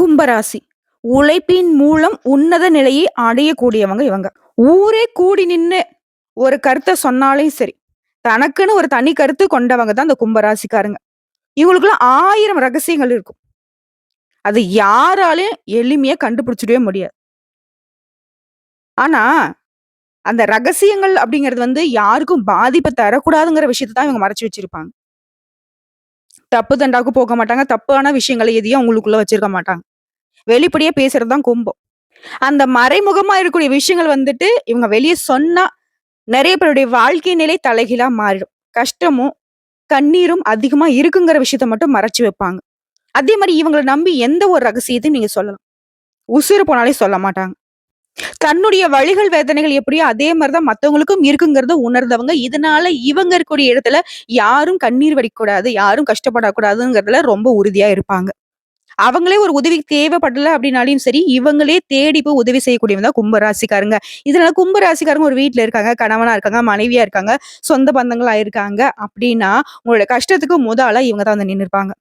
கும்பராசி. உழைப்பின் மூலம் உன்னத நிலையை அடையக்கூடியவங்க இவங்க. ஊரே கூடி நின்னு ஒரு கருத்த சொன்னாலும் சரி, தனக்குன்னு ஒரு தனி கருத்து கொண்டவங்க தான் இந்த கும்பராசிக்காரங்க. இவங்களுக்குள்ள 1000 ரகசியங்கள் இருக்கும். அது யாராலயும் எளிமையா கண்டுபிடிச்சிடவே முடியாது. ஆனா, அந்த ரகசியங்கள் அப்படிங்கிறது யாருக்கும் பாதிப்ப தரக்கூடாதுங்கிற விஷயத்த தான் இவங்க மறைச்சு வச்சிருப்பாங்க. தப்பு தண்டாவுக்கு போக மாட்டாங்க. தப்பான விஷயங்கள எதையும் அவங்களுக்குள்ள வச்சிருக்க மாட்டாங்க. வெளிப்படையா பேசுறது தான் கும்பம். அந்த மறைமுகமா இருக்கக்கூடிய விஷயங்கள் இவங்க வெளிய சொன்னா, நெறைய பேருடைய வாழ்க்கை நிலை தலைகீழா மாறிடும். கஷ்டமும், கண்ணீரும் அதிகமா இருக்குங்கிற விஷயத்த மட்டும் மறைச்சு வைப்பாங்க. அதே மாரி இவங்கள நம்பி எந்த ஒரு ரகசியத்தையும் நீங்க சொல்லலாம். உசுரு போனாலே சொல்ல மாட்டாங்க. தன்னுடைய வலிகள், வேதனைகள் எப்படியோ அதே மாரி தான் மத்தவங்களுக்கும் இருக்குங்கிறத உணர்ந்தவங்க. இதனால இவங்க இருக்கக்கூடிய இடத்துல யாரும் கண்ணீர் வடிக்கக்கூடாது, யாரும் கஷ்டப்படக்கூடாதுங்கிறதுல ரொம்ப உறுதியா இருப்பாங்க. அவங்களே ஒரு உதவி தேவைப்படல அப்படின்னாலும் சரி, இவங்களே தேடி போய் உதவி செய்யக்கூடியவங்க தான் கும்பராசிக்காரங்க. இதனால கும்பராசிக்காரங்க ஒரு வீட்ல இருக்காங்க, கணவனா இருக்காங்க, மனைவியா இருக்காங்க, சொந்த பந்தங்களா இருக்காங்க அப்படின்னா, உங்களோட கஷ்டத்துக்கு முத ஆளா இவங்க தான் வந்து நின்னுருப்பாங்க.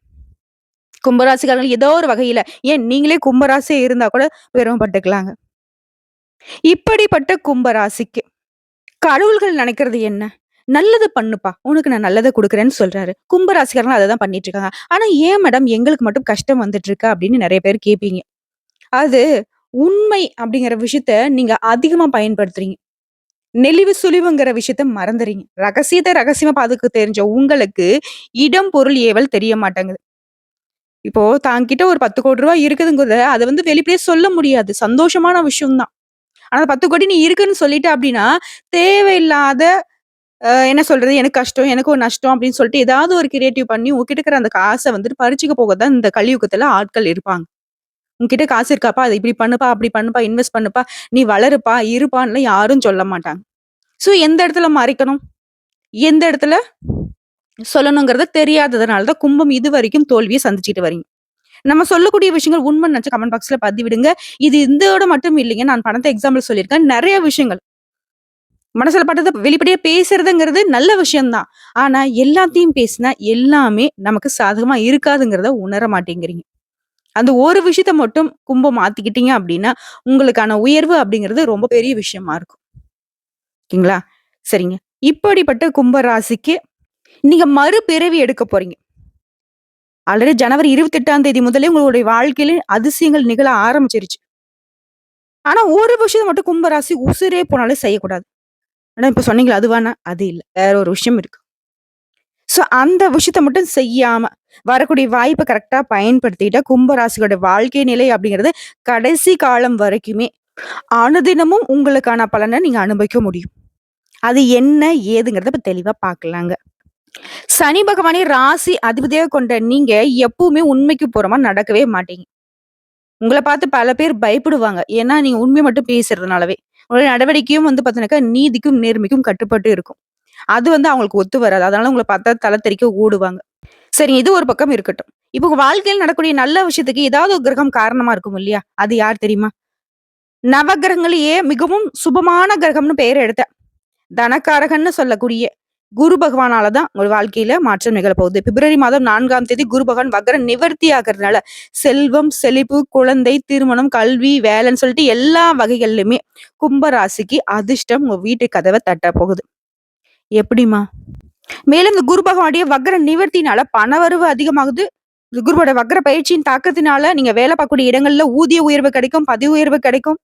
கும்பராசிக்காரங்க ஏதோ ஒரு வகையில, ஏன் நீங்களே கும்பராசியா இருந்தா கூட பெருமைப்பட்டுக்கலாங்க. இப்படிப்பட்ட கும்பராசிக்கு கடவுள்கள் நினைக்கிறது என்ன? நல்லது பண்ணுப்பா. உனக்கு நான் நல்லத குடுக்குறேன்னு சொல்றாரு. கும்பராசிக்காரங்க அததான் பண்ணிட்டு இருக்காங்க. ஆனா ஏன் மேடம் எங்களுக்கு மட்டும் கஷ்டம் வந்துட்டு இருக்கு அப்படின்னு நெறைய பேர் கேட்பீங்க. அது உண்மை அப்படிங்கிற விஷயத்த நீங்க அதிகமா பயன்படுத்துறீங்க. நெளிவு சுளிவுங்கிற விஷயத்த மறந்துறீங்க. ரகசியத்த ரகசியமா பாதுக்க தெரிஞ்ச உங்களுக்கு, இடம், பொருள், ஏவல் தெரிய மாட்டேங்குது. இப்போ தான்கிட்ட ஒரு ரூ. 10,00,00,000 இருக்குதுங்கிறத அத வெளிப்படையா சொல்ல முடியாது. சந்தோஷமான விஷயம் தான். ஆனா 10,00,00,000 நீ இருக்குன்னு சொல்லிட்ட அப்படின்னா, தேவையில்லாத என்ன சொல்றது? எனக்கு கஷ்டம், எனக்கு ஒரு நஷ்டம் அப்படின்னு சொல்லிட்டு ஏதாவது ஒரு கிரியேட்டிவ் பண்ணி உன்கிட்ட இருக்கிற அந்த காச பறிச்சுக்க போக தான் இந்த கலியுகத்துல ஆட்கள் இருப்பாங்க. உன்கிட்ட காசு இருக்காப்பா, அத இப்படி பண்ணுப்பா, அப்படி பண்ணுப்பா, இன்வெஸ்ட் பண்ணுப்பா, நீ வளருப்பா, இருப்பான்லாம் யாரும் சொல்ல மாட்டாங்க. ஸோ எந்த இடத்துல மறைக்கணும்? எந்த இடத்துல சொல்லணுங்கிறது தெரியாததுனால தான் கும்பம் இதுவரைக்கும் தோல்விய சந்திச்சுட்டு வரீங்க. நம்ம சொல்லக்கூடிய விஷயங்கள் உண்மைன்னு நெனச்சு கமெண்ட் பாக்ஸ்ல பதிவிடுங்க. இது இதோட மட்டும் இல்லைங்க. நான் பணத்த எக்ஸாம்பிள் சொல்லியிருக்கேன். நெறைய விஷயங்கள். மனசுல பட்டத வெளிப்படையா பேசுறதுங்கிறது நல்ல விஷயம் தான். ஆனா எல்லாத்தையும் பேசினா எல்லாமே நமக்கு சாதகமா இருக்காதுங்கிறத உணர மாட்டேங்கிறீங்க. அந்த ஒரு விஷயத்த மட்டும் கும்பம் மாத்திக்கிட்டீங்க அப்படின்னா, உங்களுக்கான உயர்வு அப்படிங்கிறது ரொம்ப பெரிய விஷயமா இருக்கும். ஓகேங்களா? சரிங்க. இப்படிப்பட்ட கும்ப ராசிக்கு நீங்க மறுபிறவி எடுக்க போறீங்க. ஆல்ரெடி ஜனவரி 28ஆம் தேதி முதலே உங்களுடைய வாழ்க்கையில அதிசயங்கள் நிகழ ஆரம்பிச்சிருச்சு. ஆனா ஒரு விஷயம் மட்டும் கும்ப ராசி உசிரே போனாலும் செய்யக்கூடாது. ஆனா இப்ப சொன்னீங்கல்ல அதுவானா? அது இல்ல. வேற ஒரு விஷயம் இருக்கு. சோ அந்த விஷயத்த மட்டும் செய்யாம, வரக்கூடிய வாய்ப்ப கரெக்ட்டா பயன்படுத்திட்டா கும்ப ராசியோட வாழ்க்கை நிலை அப்படிங்கிறது கடைசி காலம் வரைக்குமே அனுதினமும் உங்களுக்கான பலன நீங்க அனுபவிக்க முடியும். அது என்ன ஏதுங்கிறத இப்ப தெளிவா பார்க்கலாங்க. சனி பகவானே ராசி அதிபதியா கொண்ட நீங்க எப்பவுமே உண்மைக்கு புறமா நடக்கவே மாட்டீங்க. உங்கள பார்த்து பல பேர் பயப்படுவாங்க. ஏன்னா நீங்க உண்மைய மட்டும் பேசுறதுனாலவே. உங்களுடைய நடவடிக்கையும் பார்த்தீங்கன்னாக்கா நீதிக்கும், நேர்மைக்கும் கட்டுப்பட்டு இருக்கும். அது அவங்களுக்கு ஒத்து வராது. அதனால உங்கள பார்த்தா தல தெறிக்க ஓடுவாங்க. சரிங்க. இது ஒரு பக்கம் இருக்கட்டும். இப்போ உங்க வாழ்க்கையில நடக்கக்கூடிய நல்ல விஷயத்துக்கு ஏதாவது ஒரு கிரகம் காரணமா இருக்கும் இல்லையா? அது யார் தெரியுமா? நவகிரகங்களையே மிகவும் சுபமான கிரகம்னு பெயர் எடுத்த தனகாரகன்னு சொல்லக்கூடிய குரு பகவானால தான் உங்க வாழ்க்கையில மாற்றம் நிகழப்போகுது. பிப்ரவரி மாதம் 4ஆம் தேதி குரு பகவான் வக்ர நிவர்த்தி ஆகுறதுனால செல்வம், செழிப்பு, குழந்தை, திருமணம், கல்வி, வேலைன்னு சொல்லிட்டு எல்லா வகைகள்லயுமே கும்ப ராசிக்கு அதிர்ஷ்டம் உங்க வீட்டு கதவ தட்ட போகுது. எப்படிம்மா? மேலும் இந்த குரு பகவானுடைய வக்ர நிவர்த்தினால பணவரவு அதிகமாகுது. இந்த குருவோட வக்ர பயிற்சியின் தாக்கத்தினால நீங்க வேலை பார்க்கக்கூடிய இடங்கள்ல ஊதிய உயர்வு கிடைக்கும், பதவி உயர்வு கிடைக்கும்.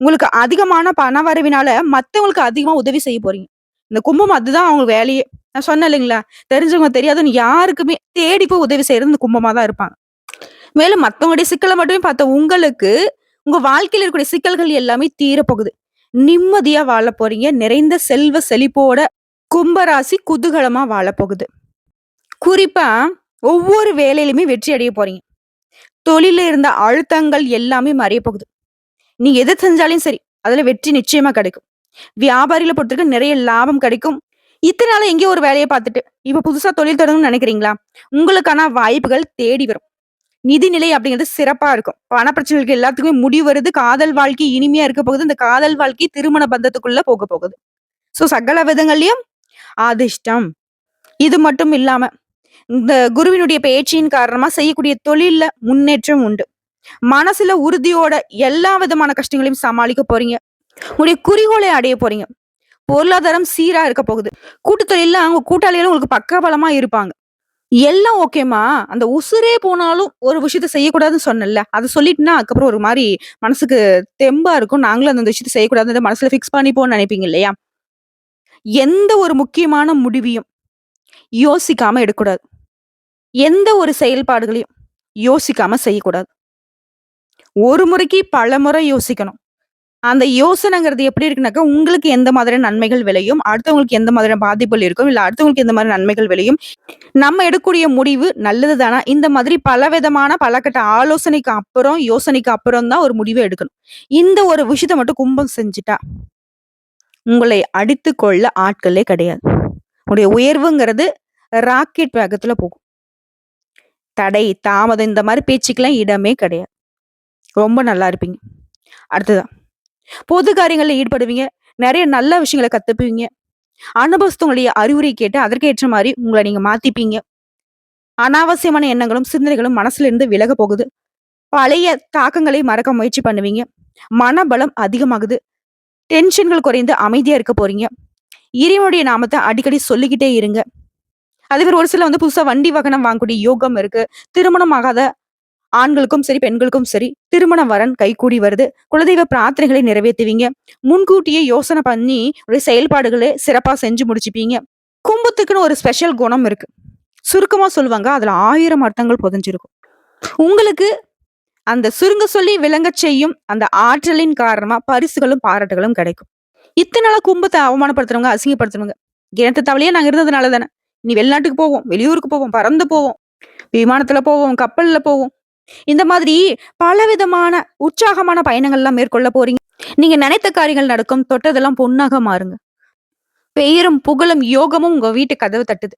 உங்களுக்கு அதிகமான பண வரவினால மத்தவங்களுக்கு அதிகமா உதவி செய்ய போறீங்க. இந்த கும்பம் அதுதான் அவங்க வேலையே. நான் சொன்னேன் இல்லைங்களா? தெரிஞ்சவங்க தெரியாதவங்க யாருக்குமே தேடி போய் உதவி செய்றது இந்த கும்பமா தான் இருப்பாங்க. மேலும் மத்தவங்களுடைய சிக்கல மட்டுமே பார்த்த உங்களுக்கு, உங்க வாழ்க்கையில இருக்கக்கூடிய சிக்கல்கள் எல்லாமே தீரப்போகுது. நிம்மதியா வாழப் போறீங்க. நிறைந்த செல்வ செழிப்போட கும்பராசி குதூகலமா வாழப்போகுது. குறிப்பா ஒவ்வொரு வேலையிலுமே வெற்றி அடைய போறீங்க. தொழில்ல இருந்த அழுத்தங்கள் எல்லாமே மறைய போகுது. நீங்க எத செஞ்சாலும் சரி, அதுல வெற்றி நிச்சயமா கிடைக்கும். வியாபாரிகள பொறுத்தவரைக்கும் நிறைய லாபம் கிடைக்கும். இத்தன நாளா எங்கேயோ ஒரு வேலைய பார்த்துட்டு, இப்ப புதுசா தொழில் தொடங்கணும்னு நினைக்கிறீங்களா? உங்களுக்கான வாய்ப்புகள் தேடி வரும். நிதிநிலை அப்படிங்கிறது சிறப்பா இருக்கும். பண பிரச்சனைகளுக்கு எல்லாத்துக்குமே முடிவு வருது. காதல் வாழ்க்கை இனிமையா இருக்க போகுது. இந்த காதல் வாழ்க்கை திருமண பந்தத்துக்குள்ள போக போகுது. சோ சகல விதங்கள்லயும் அதிர்ஷ்டம். இது மட்டும் இல்லாம, இந்த குருவினுடைய பெயர்ச்சியின் காரணமா செய்யக்கூடிய தொழில்ல முன்னேற்றம் உண்டு. மனசுல உறுதியோட எல்லா விதமான கஷ்டங்களையும் சமாளிக்க போறீங்க. உங்களுடைய குறிக்கோளை அடைய போறீங்க. பொருளாதாரம் சீரா இருக்க போகுது. கூட்டுத்தொழில்ல உங்க கூட்டாளிகளும் உங்களுக்கு பக்கபலமா இருப்பாங்க. எல்லாம் ஓகேம்மா. அந்த உசுரே போனாலும் ஒரு விஷயத்த செய்யக்கூடாதுன்னு சொன்னேன்ல. அத சொல்லிட்டேன்னா, அதுக்கப்புறம் ஒரு மாரி மனசுக்கு தெம்பா இருக்கும். நாங்களும் அந்த விஷயத்த செய்யக்கூடாதுன்னு மனசுல ஃபிக்ஸ் பண்ணிப்போம்னு நெனைப்பீங்க இல்லையா? எந்த ஒரு முக்கியமான முடிவையும் யோசிக்காம எடுக்கக்கூடாது. எந்த ஒரு செயல்பாடுகளையும் யோசிக்காம செய்யக்கூடாது. ஒரு முறைக்கு பலமுறை யோசிக்கணும். அந்த யோசனைங்கிறது எப்படி இருக்குனாக்கா, உங்களுக்கு எந்த மாதிரியான நன்மைகள் விளையும், அடுத்தவங்களுக்கு எந்த மாதிரியான பாதிப்புகள் இருக்கும், இல்ல அடுத்தவங்களுக்கு எந்த மாரி நன்மைகள் விளையும், நம்ம எடுக்கக்கூடிய முடிவு நல்லது தானா? இந்த மாதிரி பலவிதமான பலகட்ட ஆலோசனைக்கு அப்புறம், யோசனைக்கு அப்புறம் தான் ஒரு முடிவே எடுக்கணும். இந்த ஒரு விஷயத்த மட்டும் கும்பம் செஞ்சுட்டா, உங்களை அடித்துக் கொள்ள ஆட்களே கிடையாது. உங்களுடைய உயர்வுங்கிறது ராக்கெட் வேகத்துல போகும். தடை, தாமதம் இந்த மாரி பேச்சுக்கெல்லாம் இடமே கிடையாது. ரொம்ப நல்லா இருப்பீங்க. அடுத்ததா, பொது காரியங்கள்ல ஈடுபடுவீங்க. நெறைய நல்ல விஷயங்கள கத்துப்பீங்க. அனுபவஸ்தங்களுடைய அறிவுரை கேட்டு அதற்கு ஏற்ற மாரி உங்கள நீங்க மாத்திப்பீங்க. அனாவசியமான எண்ணங்களும், சிந்தனைகளும் மனசுல இருந்து விலக போகுது. பழைய தாக்கங்களை மறக்க முயற்சி பண்ணுவீங்க. மனபலம் அதிகமாகுது. டென்ஷன்கள் குறைந்து அமைதியா இருக்க போறீங்க. இறைவனுடைய நாமத்த அடிக்கடி சொல்லிக்கிட்டே இருங்க. அதே மாரி ஒரு சிலர் வந்து புதுசா வண்டி வாகனம் வாங்கக்கூடிய யோகம் இருக்கு. திருமணம் ஆகாத ஆண்களுக்கும் சரி, பெண்களுக்கும் சரி, திருமண வரன் கைகூடி வருது. குலதெய்வ பிரார்த்தனைகளை நிறைவேத்துவீங்க. முன்கூட்டியே யோசனை பண்ணி ஒரு செயல்பாடுகள சிறப்பா செஞ்சு முடிச்சுப்பீங்க. கும்பத்துக்குன்னு ஒரு ஸ்பெஷல் குணம் இருக்கு. சுருக்கமா சொல்லுவாங்க. அதுல 1000 அர்த்தங்கள் புதைஞ்சிருக்கும். உங்களுக்கு அந்த சுருங்க சொல்லி விளங்கச் செய்யும் அந்த ஆற்றலின் காரணமா பரிசுகளும், பாராட்டுகளும் கிடைக்கும். இத்தன நாளா கும்பத்த அவமானப்படுத்துறவங்க, அசிங்கப்படுத்துறவங்க, கிணத்து தவளையா நாங்க இருந்ததுனால தானே. இனி வெளிநாட்டுக்கு போவோம், வெளியூருக்கு போவோம், பறந்து போவோம், விமானத்துல போவோம், கப்பல்ல போவோம். இந்த மாதிரி பலவிதமான உற்சாகமான பயணங்கள்லாம் மேற்கொள்ள போறீங்க. நீங்க நினைத்த காரியங்கள் நடக்கும். தொட்டதெல்லாம் பொன்னாக மாறுங்க. பெயரும், புகழும், யோகமும் உங்க வீட்டு கதவு தட்டுது.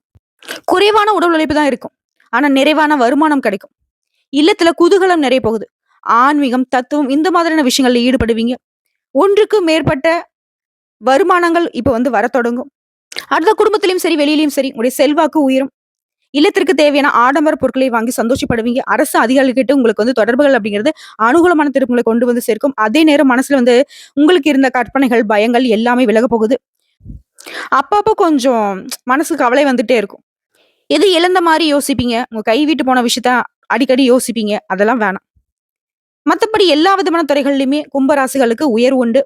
குறைவான உடல் உழைப்பு தான் இருக்கும். ஆனா நிறைவான வருமானம் கிடைக்கும். இல்லத்துல குதூகலம் நிறைய போகுது. ஆன்மீகம், தத்துவம் இந்த மாதிரியான விஷயங்கள்ல ஈடுபடுவீங்க. ஒன்றுக்கு மேற்பட்ட வருமானங்கள் இப்ப வந்து வரத் தொடங்கும். அடுத்த குடும்பத்திலயும் சரி, வெளியிலயும் சரி உங்களுடைய செல்வாக்கு உயரும். இல்லத்திற்கு தேவையான ஆடம்பர பொருட்களை வாங்கி சந்தோஷப்படுவீங்க. அரசு அதிகாரிகிட்ட உங்களுக்கு வந்து தொடர்புகள் அப்படிங்கிறது அனுகூலமான திருப்பங்களை கொண்டு வந்து சேர்க்கும். அதே நேரம் மனசுல வந்து உங்களுக்கு இருந்த கற்பனைகள், பயங்கள் எல்லாமே விலகப் போகுது. அப்பப்போ கொஞ்சம் மனசு கவலை வந்துட்டே இருக்கும். எது இழந்த மாரி யோசிப்பீங்க. உங்க கை விட்டு போன விஷயத்த அடிக்கடி யோசிப்பீங்க. அதெல்லாம் வேணாம். மத்தபடி எல்லா விதமான துறைகள்லயுமே கும்பராசிகளுக்கு உயர்வு உண்டு.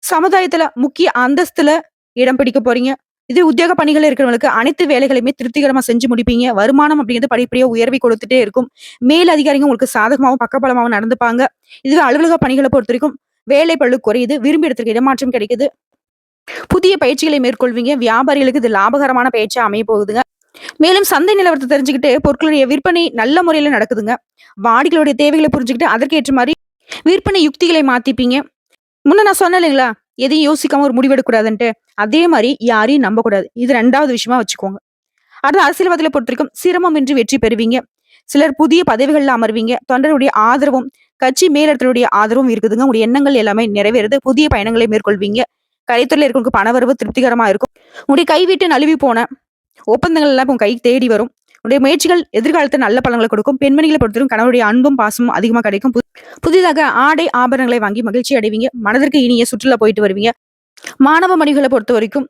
சமுதாயத்துல முக்கிய அந்தஸ்துல இடம் பிடிக்க போறீங்க. இது உத்தியோக பணிகள்ல இருக்கிறவங்களுக்கு அனைத்து வேலைகளையுமே திருப்திகரமா செஞ்சு முடிப்பீங்க. வருமானம் அப்படிங்கிறது படிப்படியா உயர்வை கொடுத்துட்டே இருக்கும். மேல் அதிகாரிங்க உங்களுக்கு சாதகமாவும், பக்கபலமாவும் நடந்துப்பாங்க. இதுவே அலுவலக பணிகள பொறுத்தவரைக்கும் வேலை பளு குறையுது. விரும்பிய இடத்திற்கு இடமாற்றம் கிடைக்குது. புதிய பயிற்சிகளை மேற்கொள்வீங்க. வியாபாரிகளுக்கு இது லாபகரமான பயிற்சியா அமைய போகுதுங்க. மேலும் சந்தை நிலவரத்த தெரிஞ்சுக்கிட்டு பொருட்களுடைய விற்பனை நல்ல முறையில நடக்குதுங்க. வாடிக்கையாளருடைய தேவைகள புரிஞ்சுக்கிட்டு அதற்கு ஏற்ற மாரி விற்பனை யுக்திகளை மாத்திப்பீங்க. முன்ன நான் சொன்னேன் இல்லைங்களா? எதையும் யோசிக்காம ஒரு முடிவு எடுக்கக்கூடாதுன்ட்டு. அதே மாரி யாரையும் நம்பக்கூடாது. இது 2வது விஷயமா வச்சுக்கோங்க. அடுத்து அரசியல்வாதிகள பொறுத்தவரைக்கும் சிரமமின்றி வெற்றி பெறுவீங்க. சிலர் புதிய பதவிகள்ல அமர்வீங்க. தொண்டருடைய ஆதரவும், கட்சி மேலிடத்தினுடைய ஆதரவும் இருக்குதுங்க. உங்களுடைய எண்ணங்கள் எல்லாமே நிறைவேறுது. புதிய பயணங்களை மேற்கொள்வீங்க. கலைத்துறையில இருக்கிறவங்களுக்கு பணவரவு திருப்திகரமா இருக்கும். உங்களுடைய கைவிட்டு நழுவி போன ஒப்பந்தங்கள் எல்லாம் உங்க கைக்கு தேடி வரும். உங்களுடைய முயற்சிகள் எதிர்காலத்துல நல்ல பலன்களை கொடுக்கும். பெண்மணிகளை பொறுத்தவரைக்கும் கணவருடைய அன்பும், பாசமும் அதிகமா கிடைக்கும். புதிதாக ஆடை, ஆபரணங்களை வாங்கி மகிழ்ச்சி அடைவீங்க. மனதிற்கு இனிய சுற்றுலா போயிட்டு வருவீங்க. மாணவ மணிகளை பொறுத்தவரைக்கும்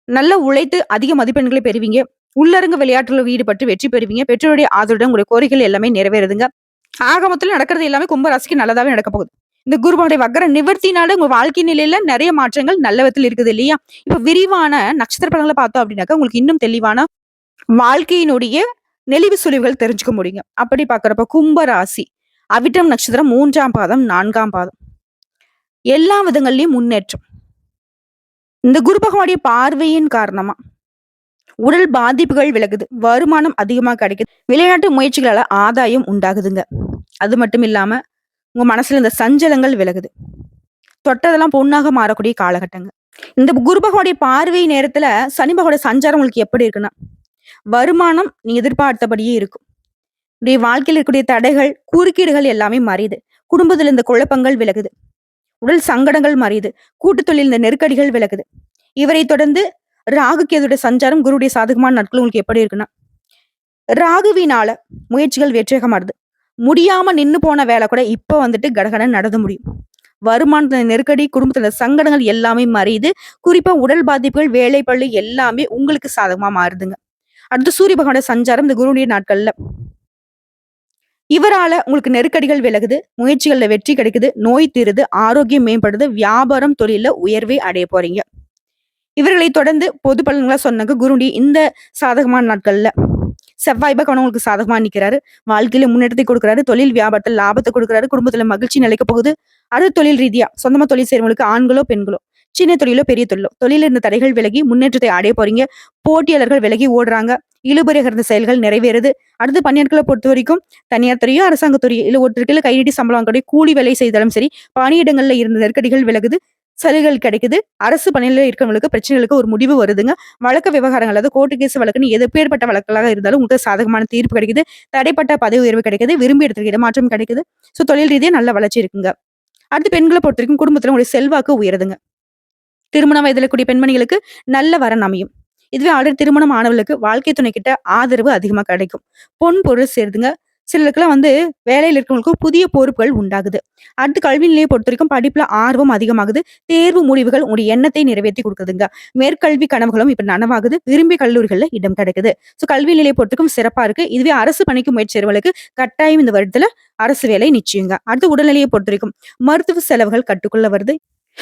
நல்லா உழைத்து அதிக மதிப்பெண்களை பெறுவீங்க. உள்ளரங்க விளையாட்டுல ஈடுபட்டு வெற்றி பெறுவீங்க. பெற்றோருடைய ஆதரவுடன் உங்களுடைய கோரிக்கைகள் எல்லாமே நிறைவேறுதுங்க. ஆக மொத்தத்துல நடக்கிறது எல்லாமே கும்பராசிக்கு நல்லதாவே நடக்க போகுது. இந்த குருவனுடைய வக்கர நிவர்த்தினால உங்க வாழ்க்கை நிலையில நிறைய மாற்றங்கள் நல்ல விதத்தில் இருக்குது இல்லையா? இப்ப விரிவான நட்சத்திர பலன்களை பார்த்தோம் அப்படின்னாக்கா உங்களுக்கு இன்னும் தெளிவான வாழ்க்கையினுடைய நெளிவு சுழிவுகள் தெரிஞ்சுக்க முடியுங்க. அப்படி பாக்குறப்ப கும்பராசி அவிட்டம் நட்சத்திரம் 3ஆம் பாதம், 4ஆம் பாதம் எல்லா விதங்கள்லயும் முன்னேற்றம். இந்த குரு பகவானுடைய பார்வையின் காரணமா உடல் பாதிப்புகள் விலகுது. வருமானம் அதிகமா கிடைக்குது. வெளிநாட்டு முயற்சிகளால ஆதாயம் உண்டாகுதுங்க. அது மட்டும் இல்லாம உங்க மனசுல இந்த சஞ்சலங்கள் விலகுது. தொட்டதெல்லாம் பொண்ணாக மாறக்கூடிய காலகட்டங்கள். இந்த குரு பகவானுடைய பார்வை நேரத்துல சனி பகவானுடைய சஞ்சாரம் உங்களுக்கு எப்படி இருக்குன்னா, வருமானம் நீ எதிர்பார்த்தபடியே இருக்கும். உடைய வாழ்க்கையில் இருக்கக்கூடிய தடைகள், குறுக்கீடுகள் எல்லாமே மறையுது. குடும்பத்துல இந்த குழப்பங்கள் விலகுது. உடல் சங்கடங்கள் மறையுது. கூட்டுத் தொழில் இந்த நெருக்கடிகள் விலகுது. இவரை தொடர்ந்து ராகு கேதுடைய சஞ்சாரம் குருடைய சாதகமான நாட்கள் உங்களுக்கு எப்படி இருக்குன்னா, ராகுவினால முயற்சிகள் வெற்றிகரமாறுது. முடியாம நின்னு போன வேலை கூட இப்ப வந்துட்டு கடகடன்னு நடந்து முடியும். வருமானத்துல நெருக்கடி, குடும்பத்துல சங்கடங்கள் எல்லாமே மறையுது. குறிப்பா உடல் பாதிப்புகள், வேலை பளு எல்லாமே உங்களுக்கு சாதகமா மாறுதுங்க. அடுத்து சூரிய பகவானோட சஞ்சாரம் இந்த குருவுடைய நாட்கள்ல. இவரால உங்களுக்கு நெருக்கடிகள் விலகுது, முயற்சிகள்ல வெற்றி கிடைக்குது, நோய் தீருது, ஆரோக்கியம் மேம்படுது, வியாபாரம், தொழில்ல உயர்வை அடைய போறீங்க. இவர்களை தொடர்ந்து பொது பலன்களா சொன்னாங்க குருவுடைய இந்த சாதகமான நாட்கள்ல. செவ்வாய் பகவான் உங்களுக்கு சாதகமா நிக்கிறாரு. வாழ்க்கையில முன்னேற்றத்தை கொடுக்குறாரு. தொழில் வியாபாரத்துல லாபத்தை கொடுக்குறாரு. குடும்பத்துல மகிழ்ச்சி நிலைக்க போகுது. அடுத்த தொழில் ரீதியா சொந்தமா தொழில் செய்றவங்களுக்கு ஆண்களோ, பெண்களோ, சின்ன தொழிலோ, பெரிய தொழிலோ, தொழில இருந்த தடைகள் விலகி முன்னேற்றத்தை அடைய போறீங்க. போட்டியாளர்கள் விலகி ஓடுறாங்க. இழுபறியாக இருந்த செயல்கள் நிறைவேறுது. அடுத்து பணியாட்களை பொறுத்தவரைக்கும் தனியார் துறையோ, அரசாங்கத் துறையோ இல்ல ஒருத்தருக்குள்ள கை நீட்டி சம்பளம் வாங்கக்கூடிய கூலி வேலை செய்தாலும் சரி, பணியிடங்கள்ல இருந்த நெருக்கடிகள் விலகுது. சலுகைகள் கிடைக்குது. அரசு பணியில இருக்கிறவங்களுக்கு பிரச்சனைகளுக்கு ஒரு முடிவு வருதுங்க. வழக்கு விவகாரங்கள் அதாவது கோர்ட்டு கேஸ் வழக்குன்னு எப்பேற்பட்ட வழக்குகளாக இருந்தாலும் உங்களுக்கு சாதகமான தீர்ப்பு கிடைக்குது. தடைப்பட்ட பதவி உயர்வு கிடைக்குது. விரும்பிய இடத்துக்கு இடமாற்றம் கிடைக்குது. சோ தொழில் ரீதியா நல்ல வளர்ச்சி இருக்குங்க. அடுத்து பெண்கள பொறுத்தவரைக்கும் குடும்பத்துல உங்களுடைய செல்வாக்கு உயருதுங்க. திருமண வயதுல கூடிய பெண்மணிகளுக்கு நல்ல வரன் அமையும். இதுவே ஆல்ரெடி திருமணம் ஆனவர்களுக்கு வாழ்க்கை துணை கிட்ட ஆதரவு அதிகமா கிடைக்கும். பொன் பொருள் சேருதுங்க. சிலருக்குலாம் வந்து வேலையில இருக்கவங்களுக்கு புதிய பொறுப்புகள் உண்டாகுது. அடுத்து கல்வி நிலையை பொறுத்தவரைக்கும் படிப்புல ஆர்வம் அதிகமாகுது. தேர்வு முடிவுகள் உங்களுடைய எண்ணத்தை நிறைவேத்தி குடுக்குதுங்க. மேற்கல்வி கனவுகளும் இப்ப நனவாகுது. விரும்பிய கல்லூரிகள்ல இடம் கிடைக்குது. சோ கல்வி நிலையை பொறுத்தவரைக்கும் சிறப்பா இருக்கு. இதுவே அரசு பணிக்கு முயற்சி செய்றவங்களுக்கு கட்டாயம் இந்த வருடத்துல அரசு வேலை நிச்சயங்க. அடுத்து உடல்நிலையை பொறுத்தவரைக்கும் மருத்துவ செலவுகள் கட்டுக்குள்ள வருது.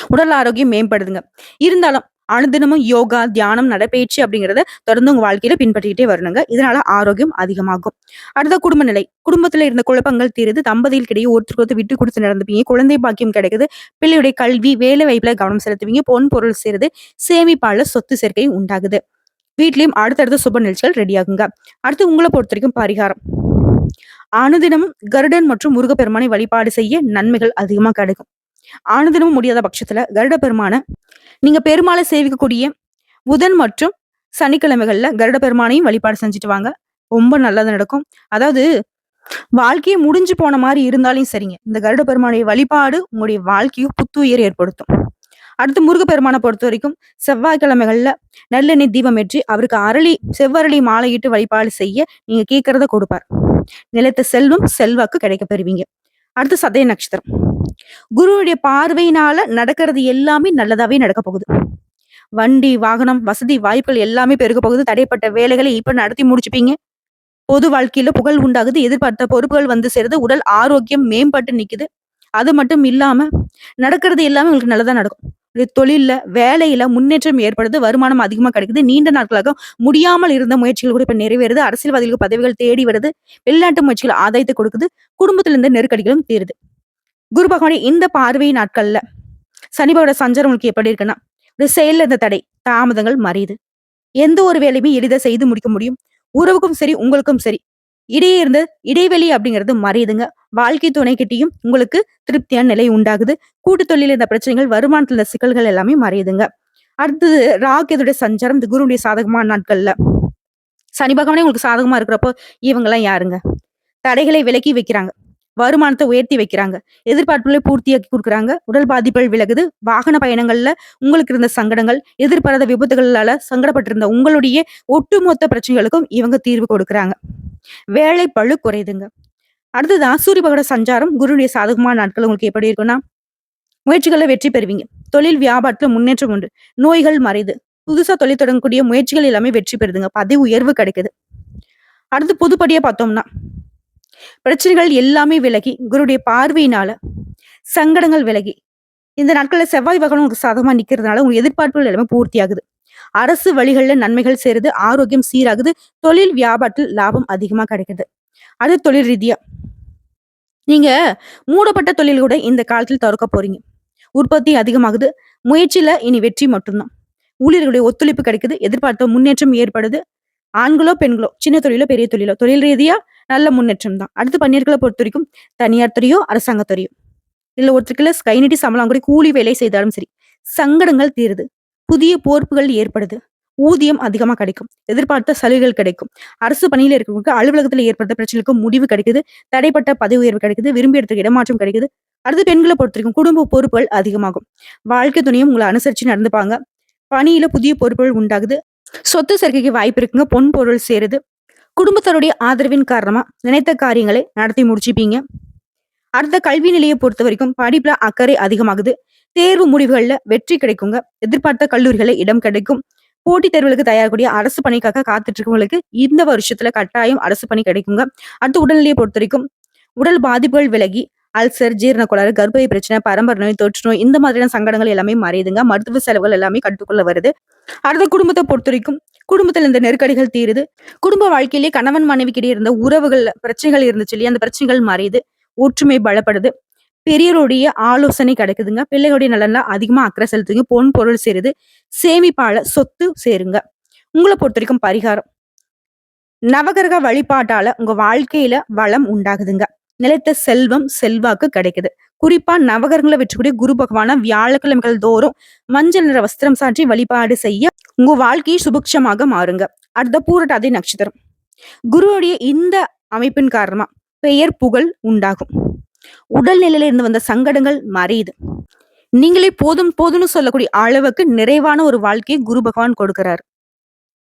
உடல் ஆரோக்கியம் மேம்படுதுங்க. இருந்தாலும் அனுதினமும் யோகா, தியானம், நடைப்பயிற்சி அப்படிங்கிறத தொடர்ந்து உங்க வாழ்க்கையில பின்பற்றிக்கிட்டே வரணுங்க. இதனால ஆரோக்கியம் அதிகமாகும். அடுத்த குடும்ப நிலை. குடும்பத்துல இருந்த குழப்பங்கள் தீருது. தம்பதிகளுக்கிடையே ஒருத்தருக்கு ஒருத்தர் விட்டு கொடுத்து நடந்துப்பீங்க. குழந்தை பாக்கியம் கிடைக்குது. பிள்ளையுடைய கல்வி, வேலை வாய்ப்புல கவனம் செலுத்துவீங்க. பொன் பொருள் சேருது. சேமிப்பால சொத்து சேர்க்கை உண்டாகுது. வீட்லயும் அடுத்தடுத்த சுப நிகழ்ச்சிகள் ரெடி ஆகுங்க. அடுத்து உங்களை பொறுத்த வரைக்கும் பரிகாரம். அனுதினமும் கருடன் மற்றும் முருகப்பெருமானை வழிபாடு செய்ய நன்மைகள் அதிகமா கிடைக்கும். அனுதினமும் முடியாத பட்சத்துல கருட பெருமான நீங்க பெருமாளை சேவிக்கக்கூடிய புதன் மற்றும் சனிக்கிழமைகள்ல கருட பெருமானையும் வழிபாடு செஞ்சுட்டு வாங்க. ரொம்ப நல்லது நடக்கும். அதாவது வாழ்க்கையே முடிஞ்சு போன மாதிரி இருந்தாலும் சரிங்க. இந்த கருட பெருமானுடைய வழிபாடு உங்களுடைய வாழ்க்கையும் புத்துயிர் ஏற்படுத்தும். அடுத்து முருகப்பெருமானை பொறுத்த வரைக்கும் செவ்வாய்க்கிழமைகள்ல நல்லெண்ணெய் தீபம் ஏற்றி அவருக்கு செவ்வரளி மாலையிட்டு வழிபாடு செய்ய நீங்க கேட்கறத கொடுப்பார். நிலைத்த செல்வம் செல்வாக்கு கிடைக்க பெறுவீங்க. அடுத்து சதய நட்சத்திரம். குருவுடைய பார்வையினால நடக்கிறது எல்லாமே நல்லதாவே நடக்க போகுது. வண்டி, வாகனம், வசதி வாய்ப்புகள் எல்லாமே பெருக போகுது. தடைப்பட்ட வேலைகளை இப்ப நடத்தி முடிச்சுப்பீங்க. பொது வாழ்க்கையில புகழ் உண்டாகுது. எதிர்பார்த்த பொறுப்புகள் வந்து சேருது. உடல் ஆரோக்கியம் மேம்பட்டு நிக்குது. அது மட்டும் இல்லாம நடக்கிறது எல்லாமே உங்களுக்கு நல்லதா நடக்கும். தொழில்ல, வேலையில முன்னேற்றம் ஏற்படுது. வருமானம் அதிகமா கிடைக்குது. நீண்ட நாட்களாக முடியாமல் இருந்த முயற்சிகள் கூட இப்ப நிறைவேறுது. அரசியல்வாதிகளுக்கு பதவிகள் தேடி வருது. வெளிநாட்டு முயற்சிகள் ஆதாயத்தை கொடுக்குது. குடும்பத்துல இருந்த நெருக்கடிகளும் தீருது. குரு பகவானுடைய இந்த பார்வை நாட்கள்ல சனி பகவானோட சஞ்சாரம் உங்களுக்கு எப்படி இருக்குன்னா, ஒரு செயல்ல இருந்த தடை, தாமதங்கள் மறையுது. எந்த ஒரு வேலையுமே எளிதா செய்து முடிக்க முடியும். உறவுக்கும் சரி, உங்களுக்கும் சரி. இடையே இருந்த இடைவெளி அப்படிங்கிறது மறையுதுங்க. வாழ்க்கை துணைக்கிட்டையும் உங்களுக்கு திருப்தியான நிலை உண்டாகுது. கூட்டு தொழில இருந்த பிரச்சனைகள், வருமானத்துல இருந்த சிக்கல்கள் எல்லாமே மறையுதுங்க. அடுத்தது ராகேதுடைய சஞ்சாரம் இந்த குருவுடைய சாதகமான நாட்கள்ல. சனி பகவானே உங்களுக்கு சாதகமா இருக்கிறப்போ இவங்க எல்லாம் யாருங்க? தடைகளை விலக்கி வைக்கிறாங்க. வருமானத்தை உயர்த்தி வைக்கிறாங்க. எதிர்பார்ப்புகளை பூர்த்தியாக்கி கொடுக்குறாங்க. உடல் பாதிப்புகள் விலகுது. வாகன பயணங்கள்ல உங்களுக்கு இருந்த சங்கடங்கள், எதிர்பாராத விபத்துகளால சங்கடப்பட்டிருந்த உங்களுடைய ஒட்டுமொத்த பிரச்சனைகளுக்கும் இவங்க தீர்வு கொடுக்குறாங்க. வேலை பளு குறையுதுங்க. அடுத்ததான் சூரிய பகவானோட சஞ்சாரம் குருவுடைய சாதகமான நாட்கள் உங்களுக்கு எப்படி இருக்குன்னா, முயற்சிகளை வெற்றி பெறுவீங்க. தொழில் வியாபாரத்துல முன்னேற்றம் உண்டு. நோய்கள் மறையுது. புதுசா தொழில் தொடங்கக்கூடிய முயற்சிகள் எல்லாமே வெற்றி பெறுதுங்க. பதவி உயர்வு கிடைக்குது. அடுத்து புதுப்படியா பார்த்தோம்னா பிரச்சனைகள் எல்லாமே விலகி குருடைய பார்வையினால சங்கடங்கள் விலகி இந்த நாட்கள்ல செவ்வாய் பகவான் உங்களுக்கு சாதகமா நிக்கிறதுனால உங்க எதிர்பார்ப்புகள் எல்லாமே பூர்த்தி ஆகுது. அரசு வழிகள்ல நன்மைகள் சேருது. ஆரோக்கியம் சீராகுது. தொழில் வியாபாரத்தில் லாபம் அதிகமா கிடைக்குது. அது தொழில் ரீதியா நீங்க மூடப்பட்ட தொழில் கூட இந்த காலத்தில் திறக்க போறீங்க. உற்பத்தி அதிகமாகுது. முயற்சியில இனி வெற்றி மட்டும்தான். ஊழியர்களுடைய ஒத்துழைப்பு கிடைக்குது. எதிர்பார்த்த முன்னேற்றம் ஏற்படுது. ஆண்களோ, பெண்களோ, சின்ன தொழிலோ, பெரிய தொழிலோ, தொழில் ரீதியா நல்ல முன்னேற்றம் தான். அடுத்து பணியாட்களை பொறுத்த வரைக்கும் தனியார் துறையோ, அரசாங்க துறையோ, இல்ல ஒருத்தருக்குள்ள கை நீட்டி சம்பளம் கூட கூலி வேலை செய்தாலும் சரி, சங்கடங்கள் தீருது. புதிய பொறுப்புகள் ஏற்படுது. ஊதியம் அதிகமா கிடைக்கும். எதிர்பார்த்த சலுகைகள் கிடைக்கும். அரசு பணியில இருக்கிறவங்களுக்கு அலுவலகத்துல ஏற்படுத்த பிரச்சனைக்கு முடிவு கிடைக்குது. தடைப்பட்ட பதவி உயர்வு கிடைக்குது. விரும்பிய இடத்துக்கு இடமாற்றம் கிடைக்குது. அடுத்து பெண்களை பொறுத்த வரைக்கும் குடும்ப பொறுப்புகள் அதிகமாகும். வாழ்க்கை துணையும் உங்களை அனுசரிச்சு நடந்துப்பாங்க. பணியில புதிய பொறுப்புகள் உண்டாகுது. சொத்து சேர்க்கைக்கு வாய்ப்பு இருக்குங்க. பொன் பொருள் சேருது. குடும்பத்தாருடைய ஆதரவின் காரணமா நினைத்த காரியங்களை நடத்தி முடிச்சுப்பீங்க. அடுத்த கல்வி நிலையை பொறுத்த வரைக்கும் படிப்புல அக்கறை அதிகமாகுது. தேர்வு முடிவுகள்ல வெற்றி கிடைக்குங்க. எதிர்பார்த்த கல்லூரிகள இடம் கிடைக்கும். போட்டித் தேர்வுகளுக்கு தயாராகக்கூடிய அரசு பணிக்காக காத்துட்டு இருக்கவங்களுக்கு இந்த வருஷத்துல கட்டாயம் அரசு பணி கிடைக்குங்க. அடுத்து உடல்நிலையை பொறுத்த வரைக்கும் உடல் பாதிப்புகள் விலகி அல்சர், ஜீரண கோளாறு, கர்ப்பப்பை பிரச்சனை, பரம்பரை நோய், தொற்று நோய் இந்த மாதிரியான சங்கடங்கள் எல்லாமே மறையுதுங்க. மருத்துவ செலவுகள் எல்லாமே கட்டுக்குள்ள வருது. அடுத்த குடும்பத்தை பொறுத்த வரைக்கும் குடும்பத்துல இந்த நெருக்கடிகள் தீருது. குடும்ப வாழ்க்கையிலேயே கணவன் மனைவிக்கிடையே இருந்த உறவுகள்ல பிரச்சனைகள் இருந்துச்சு இல்லையா? அந்த பிரச்சனைகள் மறையுது. ஒற்றுமை பலப்படுது. பெரியவருடைய ஆலோசனை கிடைக்குதுங்க. பிள்ளைகளுடைய நலன்ல அதிகமா அக்கறை செலுத்துங்க. பொன் பொருள் சேருது. சேமிப்பால சொத்து சேருங்க. உங்கள பொறுத்தவரைக்கும் பரிகாரம். நவகிரக வழிபாட்டால உங்க வாழ்க்கையில வளம் உண்டாகுதுங்க. நிலைத்த செல்வம், செல்வாக்கு கிடைக்குது. குறிப்பா நவகிரகங்களை வெற்றக்கூடிய குரு பகவான வியாழக்கிழமைகள் தோறும் மஞ்சள் நிற வஸ்திரம் சாற்றி வழிபாடு செய்ய உங்க வாழ்க்கை சுபிக்ஷமாக மாறுங்க. அடுத்த பூரட்டாதி நட்சத்திரம். குருவுடைய இந்த அமைப்பின் காரணமா பெயர் புகழ் உண்டாகும். உடல்நிலையில இருந்து வந்த சங்கடங்கள் மறையுது. நீங்களே போதும் போதும்னு சொல்லக்கூடிய அளவுக்கு நிறைவான ஒரு வாழ்க்கையை குரு பகவான் கொடுக்கிறார்.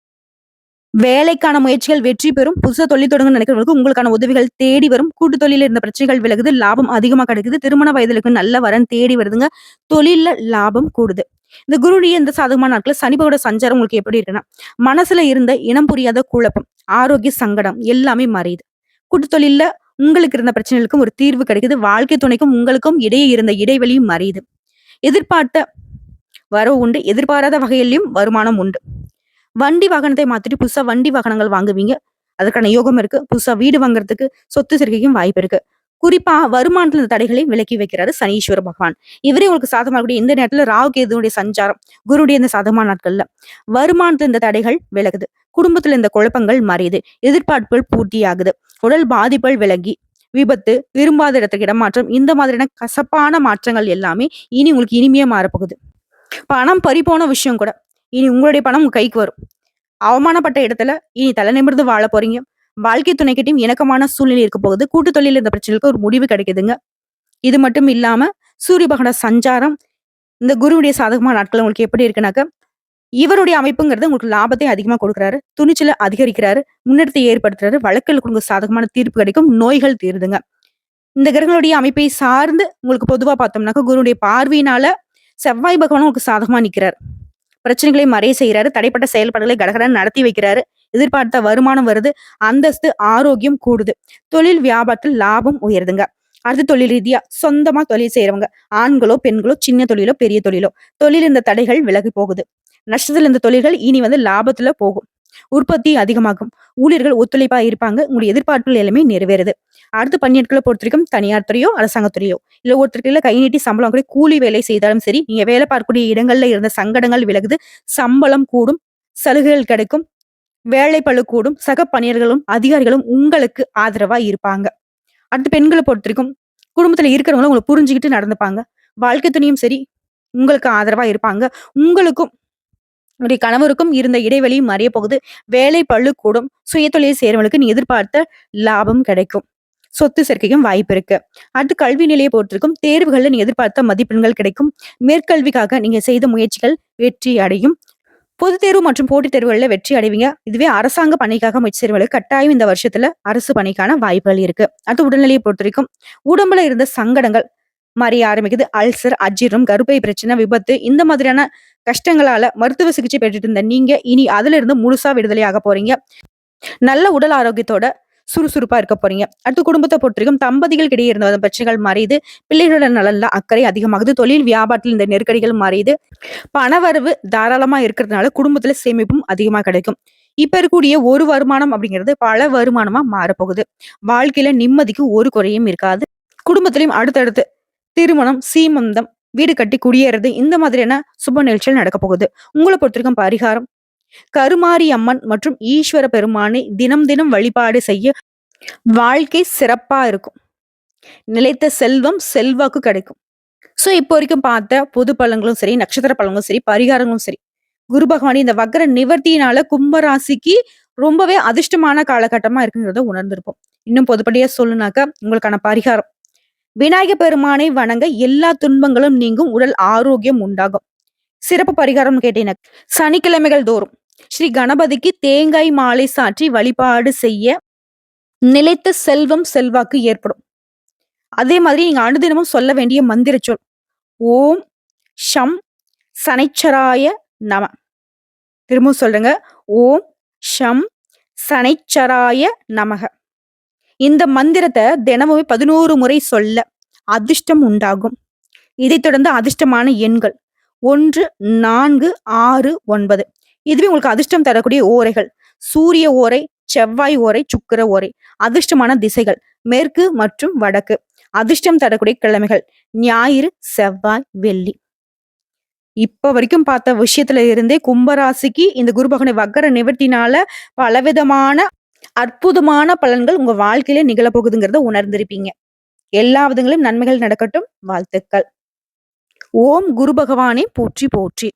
வேலைக்கான முயற்சிகள் வெற்றி பெறும். புதுசா தொழில் தொடங்க நினைக்கிறவங்களுக்கு உங்களுக்கான உதவிகள் தேடி வரும். கூட்டு தொழில இருந்த பிரச்சனைகள் விலகுது. லாபம் அதிகமா கிடைக்குது. திருமண வயதுக்கு நல்ல வரன் தேடி வருதுங்க. தொழில்ல லாபம் கூடுது. இந்த குருடைய இந்த சாதகமான நாட்கள சனிபகோட சஞ்சாரம் உங்களுக்கு எப்படி இருக்குன்னா, மனசுல இருந்த இனம் புரியாத குழப்பம், ஆரோக்கிய சங்கடம் எல்லாமே மறையுது. கூட்டு தொழில்ல உங்களுக்கு இருந்த பிரச்சனைகளுக்கும் ஒரு தீர்வு கிடைக்குது. வாழ்க்கை துணைக்கும் உங்களுக்கும் இடையே இருந்த இடைவெளியும் மறையுது. எதிர்பார்த்த வரவு உண்டு. எதிர்பாராத வகையிலும் வருமானம் உண்டு. வண்டி வாகனத்தை மாத்திட்டு புதுசா வண்டி வாகனங்கள் வாங்குவீங்க. அதற்கான யோகம் இருக்கு. புதுசா வீடு வாங்குறதுக்கு சொத்து சேர்க்கைக்கும் வாய்ப்பு இருக்கு. குறிப்பா வருமானத்துல இந்த தடைகளை விலக்கி வைக்கிறாரு சனீஸ்வர பகவான். இவரே உங்களுக்கு சாதகமாகக்கூடிய இந்த நேரத்துல ராகு கேதுனுடைய சஞ்சாரம், குருடைய இந்த சாதகமான நாட்கள்ல வருமானத்துல இந்த தடைகள் விலகுது. குடும்பத்துல இந்த குழப்பங்கள் மறையுது. எதிர்பார்ப்புகள் பூர்த்தியாகுது. உடல் பாதிப்புகள் விலகி விபத்து, விரும்பாத இடத்துக்கு இடமாற்றம் இந்த மாதிரியான கசப்பான மாற்றங்கள் எல்லாமே இனி உங்களுக்கு இனிமையா மாறப்போகுது. பணம் பறிபோன விஷயம் கூட இனி உங்களுடைய பணம் உங்க கைக்கு வரும். அவமானப்பட்ட இடத்துல இனி தலை நிமிர்ந்து வாழ போறீங்க. வாழ்க்கை துணைக்கிட்டையும் இணக்கமான சூழ்நிலை இருக்க போகுது. கூட்டு தொழில் இருந்த பிரச்சனைகளுக்கு ஒரு முடிவு கிடைக்குதுங்க. இது மட்டும் இல்லாம சூரிய பகவானோட சஞ்சாரம் இந்த குருவுடைய சாதகமான நாட்கள் உங்களுக்கு எப்படி இருக்குனாக்க, இவருடைய அமைப்புங்கிறது உங்களுக்கு லாபத்தை அதிகமா கொடுக்குறாரு. துணிச்சலை அதிகரிக்கிறாரு. முன்னெடுத்து ஏற்படுத்துறாரு. வழக்குகளுக்கு உங்களுக்கு சாதகமான தீர்ப்பு கிடைக்கும். நோய்கள் தீருதுங்க. இந்த கிரகங்களுடைய அமைப்பை சார்ந்து உங்களுக்கு பொதுவா பார்த்தோம்னாக்க குருவுடைய பார்வையினால செவ்வாய் பகவானும் உங்களுக்கு சாதகமா நிக்கிறார். பிரச்சனைகளை மறைய செய்யறாரு. தடைப்பட்ட செயல்பாடுகளை கடகடன்னு நடத்தி வைக்கிறாரு. எதிர்பார்த்த வருமானம் வருது. அந்தஸ்து, ஆரோக்கியம் கூடுது. தொழில் வியாபாரத்தில் லாபம் உயருதுங்க. அடுத்து தொழில் ரீதியா சொந்தமா தொழில் செய்யறவங்க, ஆண்களோ பெண்களோ, சின்ன தொழிலோ பெரிய தொழிலோ, தொழில் இந்த தடைகள் விலகி போகுது. நஷ்டத்துல இந்த தொழில்கள் இனி லாபத்துல போகும். உற்பத்தி அதிகமாகும். ஊழியர்கள் ஒத்துழைப்பா இருப்பாங்க. உங்களுடைய எதிர்பார்ப்புகள் எல்லாமே நிறைவேறுது. அடுத்து பணியாட்களை பொறுத்த வரைக்கும் தனியார் துறையோ அரசாங்கத்துறையோ இல்ல ஒருத்தருக்கு கை நீட்டி சம்பளம் கூட கூலி வேலை செய்தாலும் சரி, நீங்க வேலை பார்க்கக்கூடிய இடங்கள்ல இருந்த சங்கடங்கள் விலகுது. சம்பளம் கூடும். சலுகைகள் கிடைக்கும். வேலை பளு கூடும். சக பணியர்களும் அதிகாரிகளும் உங்களுக்கு ஆதரவா இருப்பாங்க. அடுத்து பெண்களை பொறுத்த வரைக்கும் குடும்பத்துல இருக்கிறவங்களும் உங்களை புரிஞ்சுக்கிட்டு நடந்துப்பாங்க. வாழ்க்கை துணையும் சரி உங்களுக்கு ஆதரவா இருப்பாங்க. உங்களுக்கும் உங்களுடைய கணவருக்கும் இருந்த இடைவெளியும் மறைய போகுது. வேலை பளு கூடும். சுயதொழில் செய்யறவங்களுக்கு நீ எதிர்பார்த்த லாபம் கிடைக்கும். சொத்து சேர்க்கைக்கும் வாய்ப்பு இருக்கு. அடுத்து கல்வி நிலையை பொறுத்திருக்கும். தேர்வுகள்ல நீங்க எதிர்பார்த்த மதிப்பெண்கள் கிடைக்கும். மேற்கல்விக்காக நீங்க செய்த முயற்சிகள் வெற்றி அடையும். பொதுத் தேர்வு மற்றும் போட்டித் தேர்வுகள்ல வெற்றி அடைவீங்க. இதுவே அரசாங்க பணிக்காக முயற்சி செய்றவங்களுக்கு கட்டாயம் இந்த வருஷத்துல அரசு பணிக்கான வாய்ப்புகள் இருக்கு. அடுத்து உடல்நிலையை பொறுத்திருக்கும். உடம்புல இருந்த சங்கடங்கள் மறைய ஆரம்பிக்குது. அல்சர், அஜீரணம், கர்ப்பப்பை பிரச்சனை, விபத்து இந்த மாதிரியான கஷ்டங்களால மருத்துவ சிகிச்சை பெற்றுட்டு இருந்த நீங்க இனி அதுல இருந்து முழுசா விடுதலை ஆக போறீங்க. நல்ல உடல் ஆரோக்கியத்தோட சுறுசுறுப்பா இருக்க போறீங்க. அடுத்து குடும்பத்தை பொறுத்தவரைக்கும் தம்பதிகளுக்கு இடையே இருந்த பிரச்சனைகள் மறையுது. பிள்ளைகளோட நலன்ல அக்கறை அதிகமாகுது. தொழில் வியாபாரத்தில் இந்த நெருக்கடிகள் மறையுது. பணவரவு தாராளமா இருக்கிறதுனால குடும்பத்துல சேமிப்பும் அதிகமா கிடைக்கும். இப்ப இருக்கக்கூடிய ஒரு வருமானம் அப்படிங்கிறது பல வருமானமா மாறப்போகுது. வாழ்க்கையில நிம்மதிக்கு ஒரு குறையும் இருக்காது. குடும்பத்திலையும் அடுத்தடுத்து திருமணம், சீமந்தம், வீடு கட்டி குடியேறது இந்த மாதிரியான சுப நிகழ்ச்சிகள் நடக்க போகுது. உங்களை பொறுத்திருக்கும் பரிகாரம் கருமாரி அம்மன் மற்றும் ஈஸ்வர பெருமானை தினம் தினம் வழிபாடு செய்ய வாழ்க்கை சிறப்பா இருக்கும். நிலைத்த செல்வம், செல்வாக்கு கிடைக்கும். சோ இப்போ வரைக்கும் பார்த்த பொது பலன்களும் சரி, நட்சத்திர பலன்களும் சரி, பரிகாரங்களும் சரி, குரு பகவானி இந்த வக்ர நிவர்த்தியினால கும்பராசிக்கு ரொம்பவே அதிர்ஷ்டமான காலகட்டமா இருக்குங்கிறத உணர்ந்திருப்போம். இன்னும் பொதுப்படியா சொல்லுனாக்கா உங்களுக்கான பரிகாரம் விநாயக பெருமானை வணங்க எல்லா துன்பங்களும் நீங்கும். உடல் ஆரோக்கியம் உண்டாகும். சிறப்பு பரிகாரம் கேட்டீங்க. சனிக்கிழமைகள் தோறும் ஸ்ரீ கணபதிக்கு தேங்காய் மாலை சாற்றி வழிபாடு செய்ய நிலைத்த செல்வம், செல்வாக்கு ஏற்படும். அதே மாதிரி நீங்க அனுதினமும் சொல்ல வேண்டிய மந்திர சொல். ஓம் ஷம் சனைச்சராய நம. திரும்பவும் சொல்றேங்க. ஓம் ஷம் சனைச்சராய நமக. இந்த மந்திரத்த தினமுமே 11 முறை சொல்ல அதிர்ஷ்டம் உண்டாகும். இதைத் தொடர்ந்து அதிர்ஷ்டமான எண்கள் 1, 4, 6, 9. இதுவே உங்களுக்கு அதிர்ஷ்டம் தரக்கூடிய ஓரைகள். சூரிய ஓரை, செவ்வாய் ஓரை, சுக்கிர ஓரை. அதிர்ஷ்டமான திசைகள் மேற்கு மற்றும் வடக்கு. அதிர்ஷ்டம் தரக்கூடிய கிழமைகள் ஞாயிறு, செவ்வாய், வெள்ளி. இப்ப வரைக்கும் பார்த்த விஷயத்துல இருந்தே கும்பராசிக்கு இந்த குரு பகவானை வக்கர நிவர்த்தினால பலவிதமான அற்புதமான பலன்கள் உங்க வாழ்க்கையில நிகழப்போகுதுங்கிறத உணர்ந்திருப்பீங்க. எல்லா விதங்களிலும் நன்மைகள் நடக்கட்டும். வாழ்த்துக்கள். ஓம் குரு பகவானே போற்றி போற்றி.